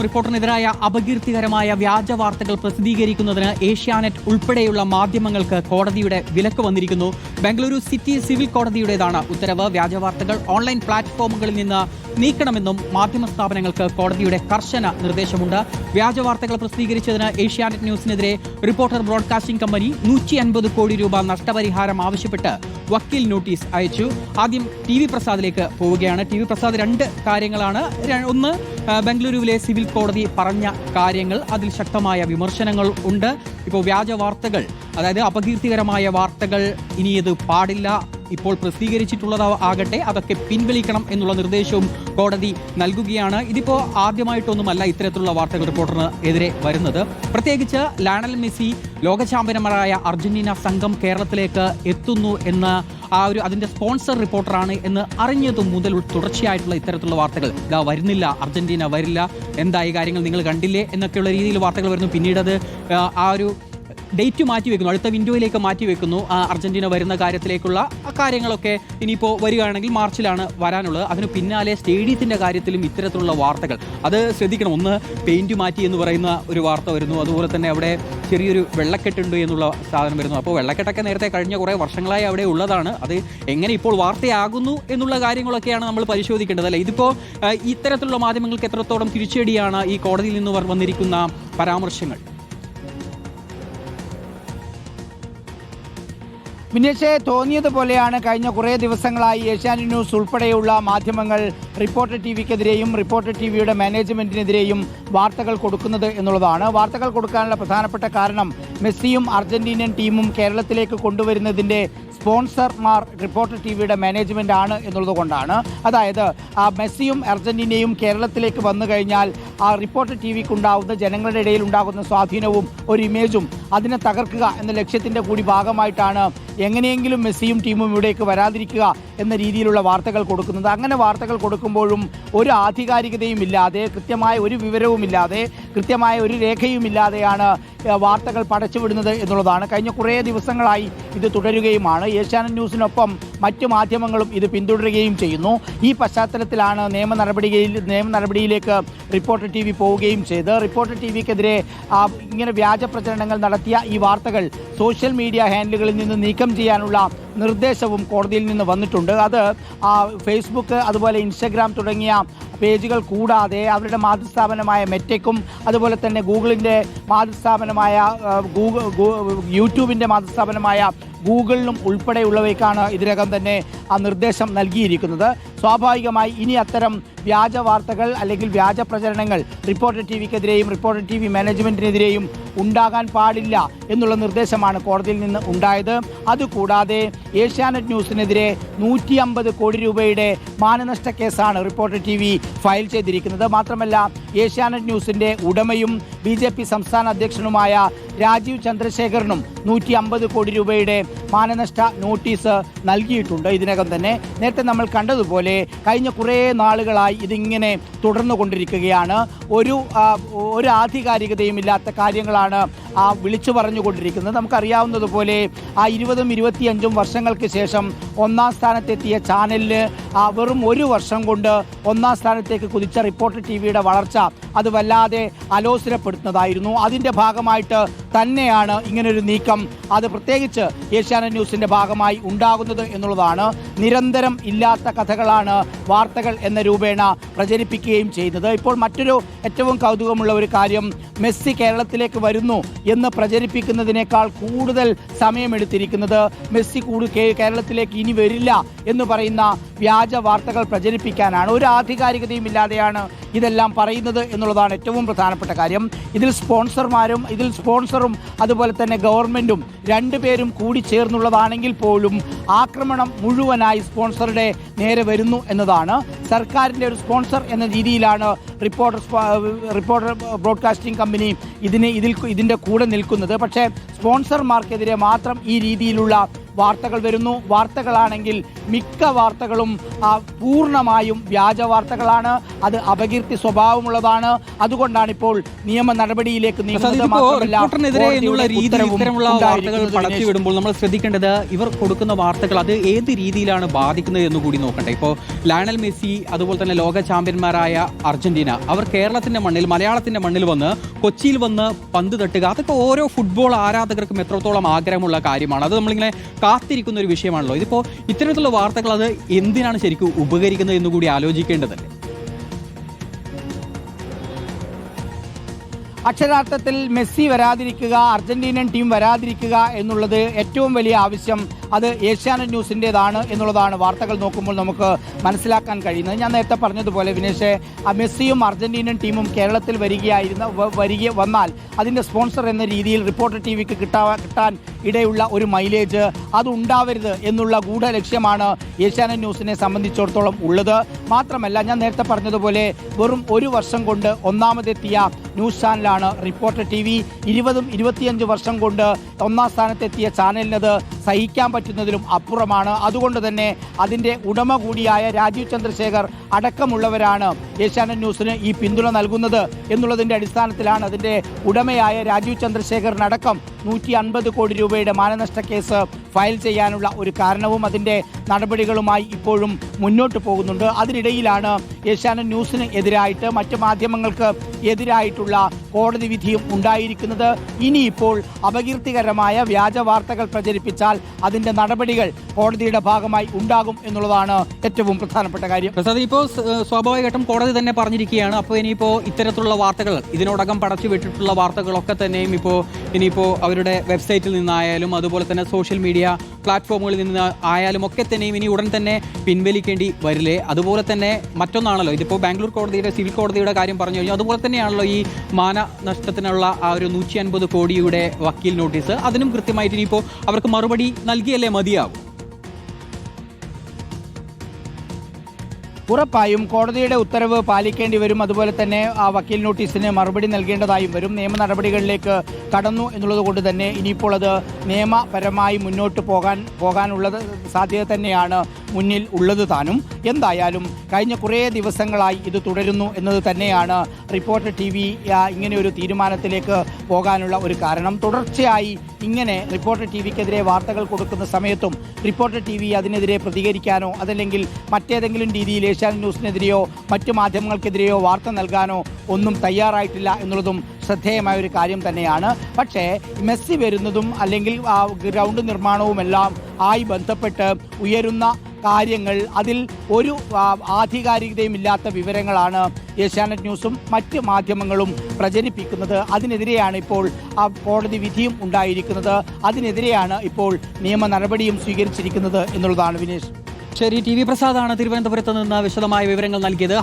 റിപ്പോർട്ടറിനെതിരായ അപകീർത്തികരമായ വ്യാജ വാർത്തകൾ പ്രസിദ്ധീകരിക്കുന്നതിന് ഏഷ്യാനെറ്റ് ഉൾപ്പെടെയുള്ള മാധ്യമങ്ങൾക്ക് കോടതിയുടെ വിലക്ക് വന്നിരിക്കുന്നു. ബംഗളൂരു സിറ്റി സിവിൽ കോടതിയുടേതാണ് ഉത്തരവ്. വ്യാജ വാർത്തകൾ ഓൺലൈൻ പ്ലാറ്റ്ഫോമുകളിൽ നിന്ന് നീക്കണമെന്നും മാധ്യമ സ്ഥാപനങ്ങൾക്ക് കോടതിയുടെ കർശന നിർദ്ദേശമുണ്ട്. വ്യാജ വാർത്തകൾ പ്രസിദ്ധീകരിച്ചതിന് ഏഷ്യാനെറ്റ് ന്യൂസിനെതിരെ റിപ്പോർട്ടർ ബ്രോഡ്കാസ്റ്റിംഗ് കമ്പനി 150 കോടി രൂപ നഷ്ടപരിഹാരം ആവശ്യപ്പെട്ട് വക്കീൽ നോട്ടീസ് അയച്ചു. ആദ്യം TV പ്രസാദിലേക്ക് പോവുകയാണ്. TV പ്രസാദ് രണ്ട് കാര്യങ്ങളാണ്. ഒന്ന്, ബംഗളൂരുവിലെ സിവിൽ കോടതി പറഞ്ഞ കാര്യങ്ങൾ, അതിൽ ശക്തമായ വിമർശനങ്ങൾ ഉണ്ട്. ഇപ്പോൾ വ്യാജ വാർത്തകൾ, അതായത് അപകീർത്തികരമായ വാർത്തകൾ ഇനി ഇത് പാടില്ല, ഇപ്പോൾ പ്രസിദ്ധീകരിച്ചിട്ടുള്ളത് ആകട്ടെ അതൊക്കെ പിൻവലിക്കണം എന്നുള്ള നിർദ്ദേശവും കോടതി നൽകുകയാണ്. ഇതിപ്പോൾ ആദ്യമായിട്ടൊന്നുമല്ല ഇത്തരത്തിലുള്ള വാർത്തകൾ റിപ്പോർട്ടറിന് എതിരെ വരുന്നത്. പ്രത്യേകിച്ച് ലയണൽ മെസ്സി ലോക ചാമ്പ്യന്മാരായ അർജന്റീന സംഘം കേരളത്തിലേക്ക് എത്തുന്നു എന്ന് അതിന്റെ സ്പോൺസർ റിപ്പോർട്ടറാണ് എന്ന് അറിഞ്ഞതും മുതൽ തുടർച്ചയായിട്ടുള്ള ഇത്തരത്തിലുള്ള വാർത്തകൾ വരുന്നില്ല, അർജന്റീന വരില്ല, എന്തായി കാര്യങ്ങൾ നിങ്ങൾ കണ്ടില്ലേ എന്നൊക്കെയുള്ള രീതിയിൽ വാർത്തകൾ വരുന്നു. പിന്നീട് അത് ഡേറ്റ് മാറ്റിവെക്കുന്നു, അടുത്ത വിൻഡോയിലേക്ക് മാറ്റിവെക്കുന്നു. അർജന്റീന വരുന്ന കാര്യത്തിലേക്കുള്ള കാര്യങ്ങളൊക്കെ ഇനിയിപ്പോൾ വരികയാണെങ്കിൽ മാർച്ചിലാണ് വരാനുള്ളത്. അതിന് പിന്നാലെ സ്റ്റേഡിയത്തിൻ്റെ കാര്യത്തിലും ഇത്തരത്തിലുള്ള വാർത്തകൾ അത് ശ്രദ്ധിക്കണം. ഒന്ന്, പെയിൻറ്റ് മാറ്റി എന്ന് പറയുന്ന ഒരു വാർത്ത വരുന്നു. അതുപോലെ തന്നെ അവിടെ ചെറിയൊരു വെള്ളക്കെട്ടുണ്ട് എന്നുള്ള സാധനം വരുന്നു. അപ്പോൾ വെള്ളക്കെട്ടൊക്കെ നേരത്തെ കഴിഞ്ഞ കുറേ വർഷങ്ങളായി അവിടെ ഉള്ളതാണ്. അത് എങ്ങനെ ഇപ്പോൾ വാർത്തയാകുന്നു എന്നുള്ള കാര്യങ്ങളൊക്കെയാണ് നമ്മൾ പരിശോധിക്കേണ്ടത്, അല്ലേ? ഇതിപ്പോൾ ഇത്തരത്തിലുള്ള മാധ്യമങ്ങൾക്ക് എത്രത്തോളം തിരിച്ചടിയാണ് ഈ കോടതിയിൽ നിന്ന് വന്നിരിക്കുന്ന പരാമർശങ്ങൾ? വിനേഷെ, തോന്നിയതുപോലെയാണ് കഴിഞ്ഞ കുറേ ദിവസങ്ങളായി ഏഷ്യാനെറ്റ് ന്യൂസ് ഉൾപ്പെടെയുള്ള മാധ്യമങ്ങൾ റിപ്പോർട്ടർ TVക്കെതിരെയും റിപ്പോർട്ടർ TVയുടെ മാനേജ്മെൻറ്റിനെതിരെയും വാർത്തകൾ കൊടുക്കുന്നത് എന്നുള്ളതാണ്. വാർത്തകൾ കൊടുക്കാനുള്ള പ്രധാനപ്പെട്ട കാരണം മെസ്സിയും അർജന്റീനിയൻ ടീമും കേരളത്തിലേക്ക് കൊണ്ടുവരുന്നതിൻ്റെ സ്പോൺസർമാർ റിപ്പോർട്ടർ TVയുടെ മാനേജ്മെൻ്റ് ആണ് എന്നുള്ളത് കൊണ്ടാണ്. അതായത് മെസ്സിയും അർജന്റീനയും കേരളത്തിലേക്ക് വന്നു കഴിഞ്ഞാൽ ആ റിപ്പോർട്ടർ TVക്കുണ്ടാവുന്ന ജനങ്ങളുടെ ഇടയിൽ ഉണ്ടാകുന്ന സ്വാധീനവും ഒരു ഇമേജും അതിനെ തകർക്കുക എന്ന ലക്ഷ്യത്തിൻ്റെ കൂടി ഭാഗമായിട്ടാണ് എങ്ങനെയെങ്കിലും മെസ്സിയും ടീമും ഇവിടേക്ക് വരാതിരിക്കുക എന്ന രീതിയിലുള്ള വാർത്തകൾ കൊടുക്കുന്നത്. അങ്ങനെ വാർത്തകൾ കൊടുക്കുമ്പോഴും ഒരു ആധികാരികതയും ഇല്ലാതെ, കൃത്യമായ ഒരു വിവരവുമില്ലാതെ, കൃത്യമായ ഒരു രേഖയുമില്ലാതെയാണ് വാർത്തകൾ പടച്ചുവിടുന്നത് എന്നുള്ളതാണ്. കഴിഞ്ഞ കുറേ ദിവസങ്ങളായി ഇത് തുടരുകയുമാണ്. ഏഷ്യാനെറ്റ് ന്യൂസിനൊപ്പം മറ്റു മാധ്യമങ്ങളും ഇത് പിന്തുടരുകയും ചെയ്യുന്നു. ഈ പശ്ചാത്തലത്തിലാണ് നിയമ നടപടിയിലേക്ക് റിപ്പോർട്ടർ TV പോവുകയും ചെയ്ത് റിപ്പോർട്ടർ TVക്കെതിരെ ഇങ്ങനെ വ്യാജ പ്രചരണങ്ങൾ നടത്തിയ ഈ വാർത്തകൾ സോഷ്യൽ മീഡിയ ഹാൻഡിലുകളിൽ നിന്ന് നീക്കം ചെയ്യാനുള്ള നിർദ്ദേശവും കോടതിയിൽ നിന്ന് വന്നിട്ടുണ്ട്. അത് ഫേസ്ബുക്ക്, അതുപോലെ ഇൻസ്റ്റഗ്രാം തുടങ്ങിയ പേജുകൾ കൂടാതെ അവരുടെ മാതൃസ്ഥാപനമായ മെറ്റയ്ക്കും അതുപോലെ തന്നെ ഗൂഗിളിൻ്റെ മാതൃസ്ഥാപനമായ യൂട്യൂബിൻ്റെ മാതൃസ്ഥാപനമായ ഗൂഗിളിനും ഉൾപ്പെടെയുള്ളവയ്ക്കാണ് ഇതിനകം തന്നെ ആ നിർദ്ദേശം നൽകിയിരിക്കുന്നത്. സ്വാഭാവികമായി ഇനി അത്തരം വ്യാജ വാർത്തകൾ അല്ലെങ്കിൽ വ്യാജ പ്രചരണങ്ങൾ റിപ്പോർട്ടർ TVക്കെതിരെയും റിപ്പോർട്ടർ TV മാനേജ്മെൻറ്റിനെതിരെയും ഉണ്ടാകാൻ പാടില്ല എന്നുള്ള നിർദ്ദേശമാണ് കോടതിയിൽ നിന്ന് ഉണ്ടായത്. അതുകൂടാതെ ഏഷ്യാനെറ്റ് ന്യൂസിനെതിരെ 150 കോടി രൂപയുടെ മാനനഷ്ട കേസാണ് റിപ്പോർട്ടർ TV ഫയൽ ചെയ്തിരിക്കുന്നത്. മാത്രമല്ല, ഏഷ്യാനെറ്റ് ന്യൂസിൻ്റെ ഉടമയും BJP സംസ്ഥാന അധ്യക്ഷനുമായ രാജീവ് ചന്ദ്രശേഖറിനും 150 കോടി രൂപയുടെ മാനനഷ്ട നോട്ടീസ് നൽകിയിട്ടുണ്ട് ഇതിനകം തന്നെ. നേരത്തെ നമ്മൾ കണ്ടതുപോലെ കഴിഞ്ഞ കുറേ നാളുകളായി ഇതിങ്ങനെ തുടർന്നു കൊണ്ടിരിക്കുകയാണ്. ഒരു ആധികാരികതയും ഇല്ലാത്ത കാര്യങ്ങളാണ് വിളിച്ചു പറഞ്ഞുകൊണ്ടിരിക്കുന്നത്. നമുക്കറിയാവുന്നതുപോലെ 20-25 വർഷങ്ങൾക്ക് ശേഷം ഒന്നാം സ്ഥാനത്തെത്തിയ ചാനലിന് വെറും ഒരു വർഷം കൊണ്ട് ഒന്നാം സ്ഥാനത്തേക്ക് കുതിച്ച റിപ്പോർട്ടർ TVയുടെ വളർച്ച അത് വല്ലാതെ അലോസരപ്പെടുത്തുന്നതായിരുന്നു. അതിൻ്റെ ഭാഗമായിട്ട് തന്നെയാണ് ഇങ്ങനൊരു നീക്കം, അത് പ്രത്യേകിച്ച് ഏഷ്യാനെറ്റ് ന്യൂസിൻ്റെ ഭാഗമായി ഉണ്ടാകുന്നത് എന്നുള്ളതാണ്. നിരന്തരം ഇല്ലാത്ത കഥകളാണ് വാർത്തകൾ എന്ന രൂപേണ പ്രചരിപ്പിക്കുകയും ചെയ്യുന്നത്. ഇപ്പോൾ മറ്റൊരു ഏറ്റവും കൗതുകമുള്ള ഒരു കാര്യം, മെസ്സി കേരളത്തിലേക്ക് വരുന്നു എന്ന് പ്രചരിപ്പിക്കുന്നതിനേക്കാൾ കൂടുതൽ സമയമെടുത്തിരിക്കുന്നത് മെസ്സി കേരളത്തിലേക്ക് ഇനി വരില്ല എന്ന് പറയുന്ന വ്യാജ വാർത്തകൾ പ്രചരിപ്പിക്കാനാണ്. ഒരു ആധികാരികതയും ഇല്ലാതെയാണ് ഇതെല്ലാം പറയുന്നത് എന്നുള്ളതാണ് ഏറ്റവും പ്രധാനപ്പെട്ട കാര്യം. ഇതിൽ സ്പോൺസറും അതുപോലെ തന്നെ ഗവൺമെൻറ്റും രണ്ടുപേരും കൂടി ചേർന്നുള്ളതാണെങ്കിൽ പോലും ആക്രമണം മുഴുവനായി സ്പോൺസറുടെ നേരെ വരുന്നു എന്നതാണ്. സർക്കാരിൻ്റെ ഒരു സ്പോൺസർ എന്ന രീതിയിലാണ് റിപ്പോർട്ടർ ബ്രോഡ്കാസ്റ്റിംഗ് കമ്പനി ഇതിൻ്റെ കൂടെ നിൽക്കുന്നത്. പക്ഷേ സ്പോൺസർമാർക്കെതിരെ മാത്രം ഈ രീതിയിലുള്ള വാർത്തകൾ വരുന്നു. വാർത്തകളാണെങ്കിൽ മിക്ക വാർത്തകളും പൂർണ്ണമായും വ്യാജ വാർത്തകളാണ്. അത് അപകീർത്തി സ്വഭാവമുള്ളതാണ്. അതുകൊണ്ടാണ് ഇപ്പോൾ നിയമ നടപടിയിലേക്ക് വിടുമ്പോൾ നമ്മൾ ശ്രദ്ധിക്കേണ്ടത് ഇവർ കൊടുക്കുന്ന വാർത്തകൾ അത് ഏത് രീതിയിലാണ് ബാധിക്കുന്നത് എന്ന് കൂടി നോക്കട്ടെ. ഇപ്പോൾ ലയണൽ മെസ്സി, അതുപോലെ തന്നെ ലോക ചാമ്പ്യന്മാരായ അർജന്റീന, അവർ കേരളത്തിന്റെ മണ്ണിൽ, മലയാളത്തിന്റെ മണ്ണിൽ വന്ന് കൊച്ചിയിൽ വന്ന് പന്ത് തട്ടുക, അതൊക്കെ ഓരോ ഫുട്ബോൾ ആരാധകർക്കും എത്രത്തോളം ആഗ്രഹമുള്ള കാര്യമാണ്. അത് നമ്മളിങ്ങനെ കാത്തിരിക്കുന്ന ഒരു വിഷയമാണല്ലോ. ഇതിപ്പോൾ ഇത്തരത്തിലുള്ള വാർത്തകൾ അത് എന്തിനാണ് ശരിക്കും ഉപകരിക്കുന്നത് എന്ന് കൂടി ആലോചിക്കേണ്ടതല്ലേ? അക്ഷരാർത്ഥത്തിൽ മെസ്സി വരാതിരിക്കുക, അർജന്റീനൻ ടീം വരാതിരിക്കുക എന്നുള്ളത് ഏറ്റവും വലിയ ആവശ്യം അത് ഏഷ്യാനെറ്റ് ന്യൂസിൻ്റെതാണ് എന്നുള്ളതാണ് വാർത്തകൾ നോക്കുമ്പോൾ നമുക്ക് മനസ്സിലാക്കാൻ കഴിയുന്നത്. ഞാൻ നേരത്തെ പറഞ്ഞതുപോലെ വിനേഷ്, മെസ്സിയും അർജന്റീനൻ ടീമും കേരളത്തിൽ വന്നാൽ അതിൻ്റെ സ്പോൺസർ എന്ന രീതിയിൽ റിപ്പോർട്ടർ ടി വിക്ക് കിട്ടാൻ ഇടയുള്ള ഒരു മൈലേജ് അത് ഉണ്ടാവരുത് എന്നുള്ള ഗൂഢലക്ഷ്യമാണ് ഏഷ്യാനെറ്റ് ന്യൂസിനെ സംബന്ധിച്ചിടത്തോളം ഉള്ളത്. മാത്രമല്ല, ഞാൻ നേരത്തെ പറഞ്ഞതുപോലെ വെറും ഒരു വർഷം കൊണ്ട് ഒന്നാമതെത്തിയ ന്യൂസ് ചാനലാണ് റിപ്പോർട്ടർ ടി വി. 20-25 വർഷം കൊണ്ട് ഒന്നാം സ്ഥാനത്തെത്തിയ ചാനലിനത് സഹിക്കാൻ പറ്റുന്നതിലും അപ്പുറമാണ്. അതുകൊണ്ട് തന്നെ അതിൻ്റെ ഉടമ കൂടിയായ രാജീവ് ചന്ദ്രശേഖർ അടക്കമുള്ളവരാണ് ഏഷ്യാനെറ്റ് ന്യൂസിന് ഈ പിന്തുണ നൽകുന്നത് എന്നുള്ളതിൻ്റെ അടിസ്ഥാനത്തിലാണ് അതിൻ്റെ ഉടമയായ രാജീവ് ചന്ദ്രശേഖറിനടക്കം 150 കോടി രൂപയുടെ മാനനഷ്ട കേസ് ഫയൽ ചെയ്യാനുള്ള ഒരു കാരണവും അതിൻ്റെ നടപടികളുമായി ഇപ്പോഴും മുന്നോട്ട് പോകുന്നുണ്ട്. അതിനിടയിലാണ് ഏഷ്യാനെറ്റ് ന്യൂസിന് എതിരായിട്ട് മറ്റ് മാധ്യമങ്ങൾക്ക് എതിരായിട്ടുള്ള കോടതി വിധിയും ഉണ്ടായിരിക്കുന്നത്. ഇനിയിപ്പോൾ അപകീർത്തികരമായ വ്യാജ വാർത്തകൾ പ്രചരിപ്പിച്ചാൽ അതിൻ്റെ നടപടികൾ കോടതിയുടെ ഭാഗമായി ഉണ്ടാകും എന്നുള്ളതാണ് ഏറ്റവും പ്രധാനപ്പെട്ട കാര്യം. പ്രസാദ്, ഇപ്പോൾ സ്വാഭാവികമായിട്ടും കോടതി തന്നെ പറഞ്ഞിരിക്കുകയാണ്. അപ്പോൾ ഇനിയിപ്പോൾ ഇത്തരത്തിലുള്ള വാർത്തകൾ, ഇതിനോടകം പടച്ചു വിട്ടിട്ടുള്ള വാർത്തകളൊക്കെ തന്നെയും ഇനിയിപ്പോൾ അവരുടെ വെബ്സൈറ്റിൽ നിന്നായാലും അതുപോലെ തന്നെ സോഷ്യൽ മീഡിയ പ്ലാറ്റ്ഫോമുകളിൽ നിന്ന് ആയാലും ഒക്കെ തന്നെയും ഇനി ഉടൻ തന്നെ പിൻവലിക്കേണ്ടി വരില്ലേ? അതുപോലെ തന്നെ മറ്റൊന്നാണല്ലോ, ഇതിപ്പോൾ ബാംഗ്ലൂർ കോടതിയുടെ സിവിൽ കോടതിയുടെ കാര്യം പറഞ്ഞു കഴിഞ്ഞു. അതുപോലെ തന്നെയാണല്ലോ ഈ മാനനഷ്ടത്തിനുള്ള ആ ഒരു 150 കോടിയുടെ വക്കീൽ നോട്ടീസ്. അതിനും കൃത്യമായിട്ട് ഇനിയിപ്പോൾ അവർക്ക് മറുപടി നൽകിയല്ലേ മതിയാകും? ഉറപ്പായും കോടതിയുടെ ഉത്തരവ് പാലിക്കേണ്ടി വരും. അതുപോലെ തന്നെ ആ വക്കീൽ നോട്ടീസിന് മറുപടി നൽകേണ്ടതായും വരും. നിയമ നടപടികളിലേക്ക് കടന്നു എന്നുള്ളത് കൊണ്ട് തന്നെ ഇനിയിപ്പോൾ അത് നിയമപരമായി മുന്നോട്ട് പോകാനുള്ളത് സാധ്യത തന്നെയാണ് മുന്നിൽ ഉള്ളത് താനും. എന്തായാലും കഴിഞ്ഞ കുറേ ദിവസങ്ങളായി ഇത് തുടരുന്നു എന്നത് തന്നെയാണ് റിപ്പോർട്ടർ ടി വി ഇങ്ങനെ ഒരു തീരുമാനത്തിലേക്ക് പോകാനുള്ള ഒരു കാരണം. തുടർച്ചയായി ഇങ്ങനെ റിപ്പോർട്ടർ ടി വിക്കെതിരെ വാർത്തകൾ കൊടുക്കുന്ന സമയത്തും റിപ്പോർട്ടർ ടി വി അതിനെതിരെ പ്രതികരിക്കാനോ അതല്ലെങ്കിൽ മറ്റേതെങ്കിലും രീതിയിൽ ഏഷ്യാനെറ്റ് ന്യൂസിനെതിരെയോ മറ്റു മാധ്യമങ്ങൾക്കെതിരെയോ വാർത്ത നൽകാനോ ഒന്നും തയ്യാറായിട്ടില്ല എന്നുള്ളതും ശ്രദ്ധേയമായ ഒരു കാര്യം തന്നെയാണ്. പക്ഷേ മെസ്സി വരുന്നതും അല്ലെങ്കിൽ ഗ്രൗണ്ട് നിർമ്മാണവുമെല്ലാം ആയി ബന്ധപ്പെട്ട് ഉയരുന്ന കാര്യങ്ങൾ, അതിൽ ഒരു ആധികാരികതയും ഇല്ലാത്ത വിവരങ്ങളാണ് ഏഷ്യാനെറ്റ് ന്യൂസും മറ്റ് മാധ്യമങ്ങളും പ്രചരിപ്പിക്കുന്നത്. അതിനെതിരെയാണ് ഇപ്പോൾ കോടതി വിധിയും ഉണ്ടായിരിക്കുന്നത്. അതിനെതിരെയാണ് ഇപ്പോൾ നിയമ നടപടിയും സ്വീകരിച്ചിരിക്കുന്നത് എന്നുള്ളതാണ് വിനേഷ്. ശരി, ടി വി പ്രസാദാണ് തിരുവനന്തപുരത്ത് നിന്ന് വിശദമായ വിവരങ്ങൾ നൽകിയത്.